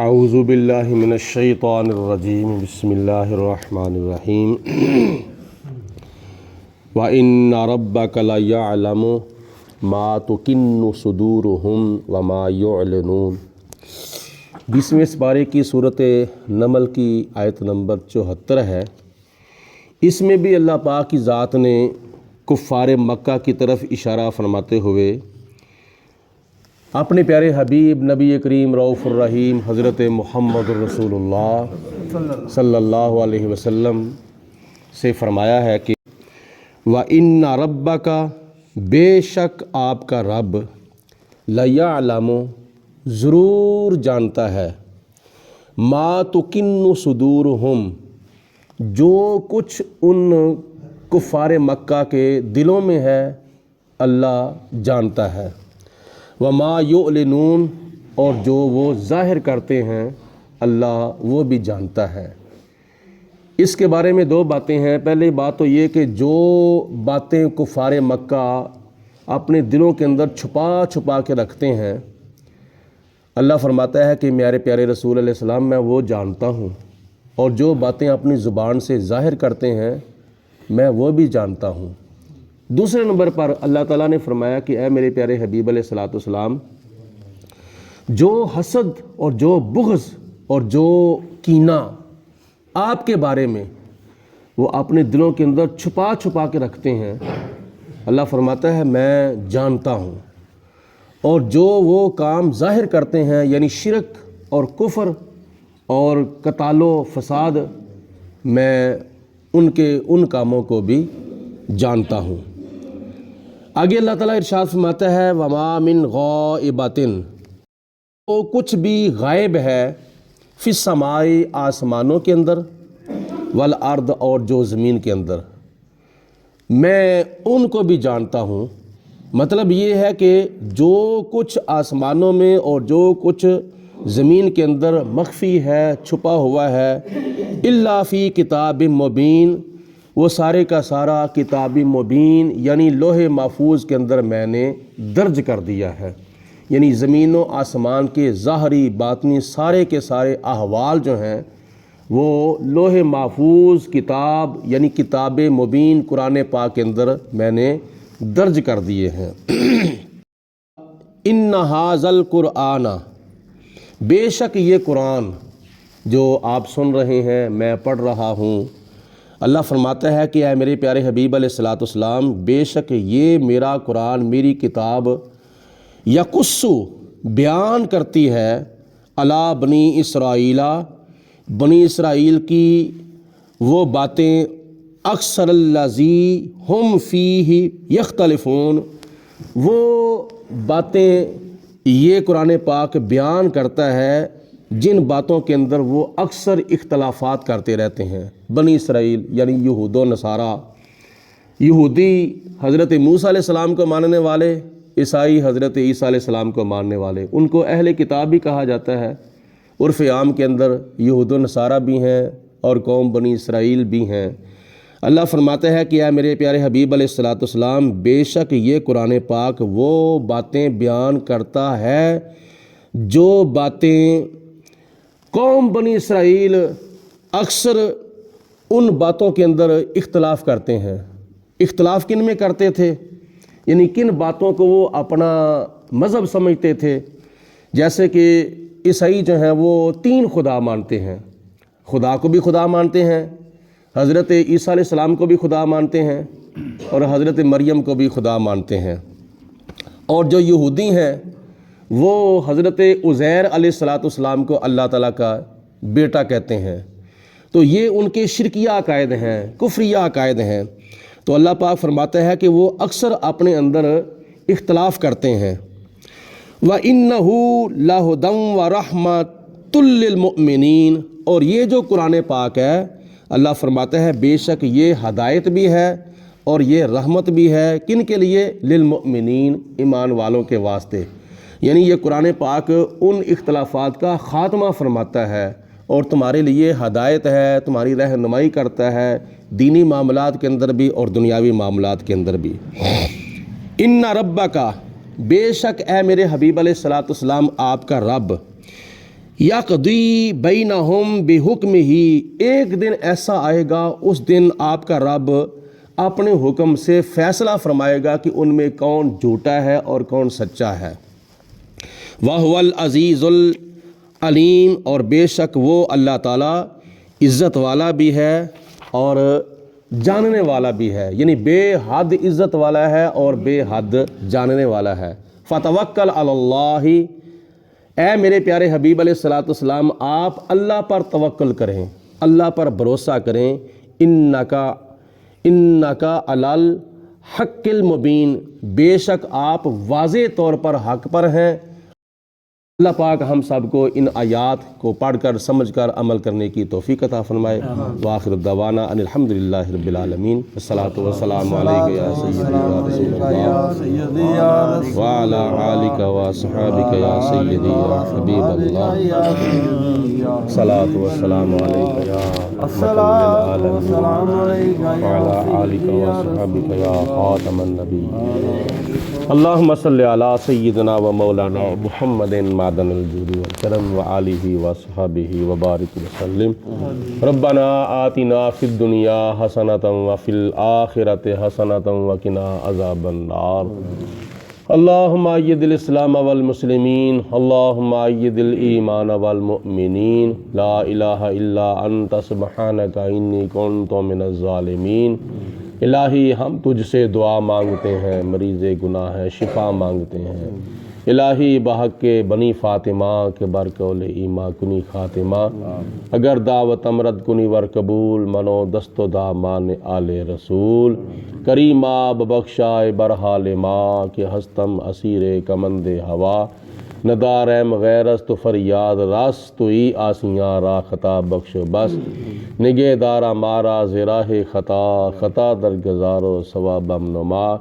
اعوذ باللہ من الشیطان الرجیم بسم اللہ الرحمن الرحیم وَإِنَّ رَبَّكَ لَيَعْلَمُ مَا تُكِنُّ صُدُورُهُمْ وَمَا يُعْلِنُونَ 20ویں سپارے کی صورت نمل کی آیت نمبر 74 ہے۔ اس میں بھی اللہ پاک کی ذات نے کفار مکہ کی طرف اشارہ فرماتے ہوئے اپنے پیارے حبیب نبی کریم رؤوف الرحیم حضرت محمد رسول اللہ صلی اللہ علیہ وسلم سے فرمایا ہے کہ وَإِنَّ رَبَّكَ بے شک آپ کا رب لَيَعْلَمُ ضرور جانتا ہے مَا تُكِنُّ صُدُورُهُمْ جو کچھ ان کفار مکہ کے دلوں میں ہے اللہ جانتا ہے، وَمَا يُعْلِنُونَ اور جو وہ ظاہر کرتے ہیں اللہ وہ بھی جانتا ہے۔ اس کے بارے میں دو باتیں ہیں۔ پہلی بات تو یہ کہ جو باتیں کفار مکہ اپنے دلوں کے اندر چھپا چھپا کے رکھتے ہیں، اللہ فرماتا ہے کہ میرے پیارے رسول علیہ السلام میں وہ جانتا ہوں، اور جو باتیں اپنی زبان سے ظاہر کرتے ہیں میں وہ بھی جانتا ہوں۔ دوسرے نمبر پر اللہ تعالیٰ نے فرمایا کہ اے میرے پیارے حبیب علیہ السلام، جو حسد اور جو بغض اور جو کینہ آپ کے بارے میں وہ اپنے دلوں کے اندر چھپا چھپا کے رکھتے ہیں، اللہ فرماتا ہے میں جانتا ہوں، اور جو وہ کام ظاہر کرتے ہیں یعنی شرک اور کفر اور قتال و فساد، میں ان کاموں کو بھی جانتا ہوں۔ آگے اللہ تعالیٰ ارشاد فرماتا ہے وَمَا مِن غَائِبَةٍ وہ کچھ بھی غائب ہے فی السماء آسمانوں کے اندر والارض اور جو زمین کے اندر، میں ان کو بھی جانتا ہوں۔ مطلب یہ ہے کہ جو کچھ آسمانوں میں اور جو کچھ زمین کے اندر مخفی ہے، چھپا ہوا ہے، الا فی کتاب مبین، وہ سارے کا سارا کتاب مبین یعنی لوح محفوظ کے اندر میں نے درج کر دیا ہے۔ یعنی زمین و آسمان کے ظاہری باطنی سارے کے سارے احوال جو ہیں وہ لوح محفوظ کتاب یعنی کتاب مبین قرآن پاک کے اندر میں نے درج کر دیے ہیں۔ ان ھذا القرآن بے شک یہ قرآن جو آپ سن رہے ہیں میں پڑھ رہا ہوں، اللہ فرماتا ہے کہ اے میرے پیارے حبیب علیہ السلام بے شک یہ میرا قرآن میری کتاب یقص بیان کرتی ہے علی بنی اسرائیل بنی اسرائیل کی وہ باتیں اکثر الذی ہم فیہ یختلفون، وہ باتیں یہ قرآن پاک بیان کرتا ہے جن باتوں کے اندر وہ اکثر اختلافات کرتے رہتے ہیں۔ بنی اسرائیل یعنی یہود و نصارہ، یہودی حضرت موسیٰ علیہ السلام کو ماننے والے، عیسائی حضرت عیسیٰ علیہ السلام کو ماننے والے، ان کو اہل کتاب بھی کہا جاتا ہے۔ عرف عام کے اندر یہود و نصارہ بھی ہیں اور قوم بنی اسرائیل بھی ہیں۔ اللہ فرماتا ہے کہ اے میرے پیارے حبیب علیہ السلام بے شک یہ قرآن پاک وہ باتیں بیان کرتا ہے جو باتیں قوم بنی اسرائیل اکثر ان باتوں کے اندر اختلاف کرتے ہیں۔ اختلاف کن میں کرتے تھے؟ یعنی کن باتوں کو وہ اپنا مذہب سمجھتے تھے؟ جیسے کہ عیسائی جو ہیں وہ 3 خدا مانتے ہیں، خدا کو بھی خدا مانتے ہیں، حضرت عیسیٰ علیہ السلام کو بھی خدا مانتے ہیں، اور حضرت مریم کو بھی خدا مانتے ہیں۔ اور جو یہودی ہیں وہ حضرت عزیر علیہ السلام کو اللہ تعالیٰ کا بیٹا کہتے ہیں۔ تو یہ ان کے شرکیہ عقائد ہیں، کفریہ عقائد ہیں۔ تو اللہ پاک فرماتا ہے کہ وہ اکثر اپنے اندر اختلاف کرتے ہیں۔ وَإِنَّهُ لَهُدًى وَرَحْمَةٌ لِّلْمُؤْمِنِينَ اور یہ جو قرآن پاک ہے اللہ فرماتا ہے بے شک یہ ہدایت بھی ہے اور یہ رحمت بھی ہے، کن کے لیے؟ للمؤمنین، ایمان والوں کے واسطے۔ یعنی یہ قرآن پاک ان اختلافات کا خاتمہ فرماتا ہے اور تمہارے لیے ہدایت ہے، تمہاری رہنمائی کرتا ہے دینی معاملات کے اندر بھی اور دنیاوی معاملات کے اندر بھی۔ ان ربک بے شک اے میرے حبیب علیہ السلام آپ کا رب یقضی بینہم بحکمہ، ایک دن ایسا آئے گا اس دن آپ کا رب اپنے حکم سے فیصلہ فرمائے گا کہ ان میں کون جھوٹا ہے اور کون سچا ہے۔ وَهُوَ الْعَزِيزُ الْعَلِيمُ، اور بے شک وہ اللہ تعالیٰ عزت والا بھی ہے اور جاننے والا بھی ہے، یعنی بے حد عزت والا ہے اور بے حد جاننے والا ہے۔ فَتَوَكَّلْ عَلَى اللَّهِ، اے میرے پیارے حبیب علیہ الصلوۃ والسلام آپ اللہ پر توکل کریں، اللہ پر بھروسہ کریں۔ انکا علی الحق المبین، بے شک آپ واضح طور پر حق پر ہیں۔ اللہ پاک ہم سب کو ان آیات کو پڑھ کر سمجھ کر عمل کرنے کی توفیق عطا فرمائے۔ وآخر دعوانا ان الحمدللہ رب العالمین، والصلاۃ والسلام علیک یا سیدی یا رسول اللہ وعلی آلک واصحابک یا سیدی یا حبیب اللہ، صلاۃ والسلام علیک یا رحمۃ للعالمین وعلی آلک واصحابک یا خاتم النبیین۔ اللہم صلی علی سیدنا و مولانا محمد معدن الجود والکرم وآلہ وصحبہ وبارک وسلم۔ ربنا آتنا فی الدنیا حسنۃ وفی الآخرۃ حسنۃ وقنا عذاب النار۔ اللہم اید الاسلام والمسلمین، اللہم اید الایمان والمؤمنین، لا الہ الا انت سبحانک انی کنت من الظالمین۔ الہی ہم تجھ سے دعا مانگتے ہیں، مریض گناہ ہے شفا مانگتے ہیں۔ الہی بحق کے بنی فاطمہ کے برقول ایما کنی خاتمہ، اگر دعوت امرد کنی ور قبول، منو دست و دامان آل رسول۔ کریمہ ببخشائے برحال ماں کہ ہستم اسیر کمند ہوا، ندارم غیرست فریاد رس، تو ای آسیاں را خطا بخش بس، نگہ دارا مارا زراہ خطا، خطا درگزارو ثوابم نما۔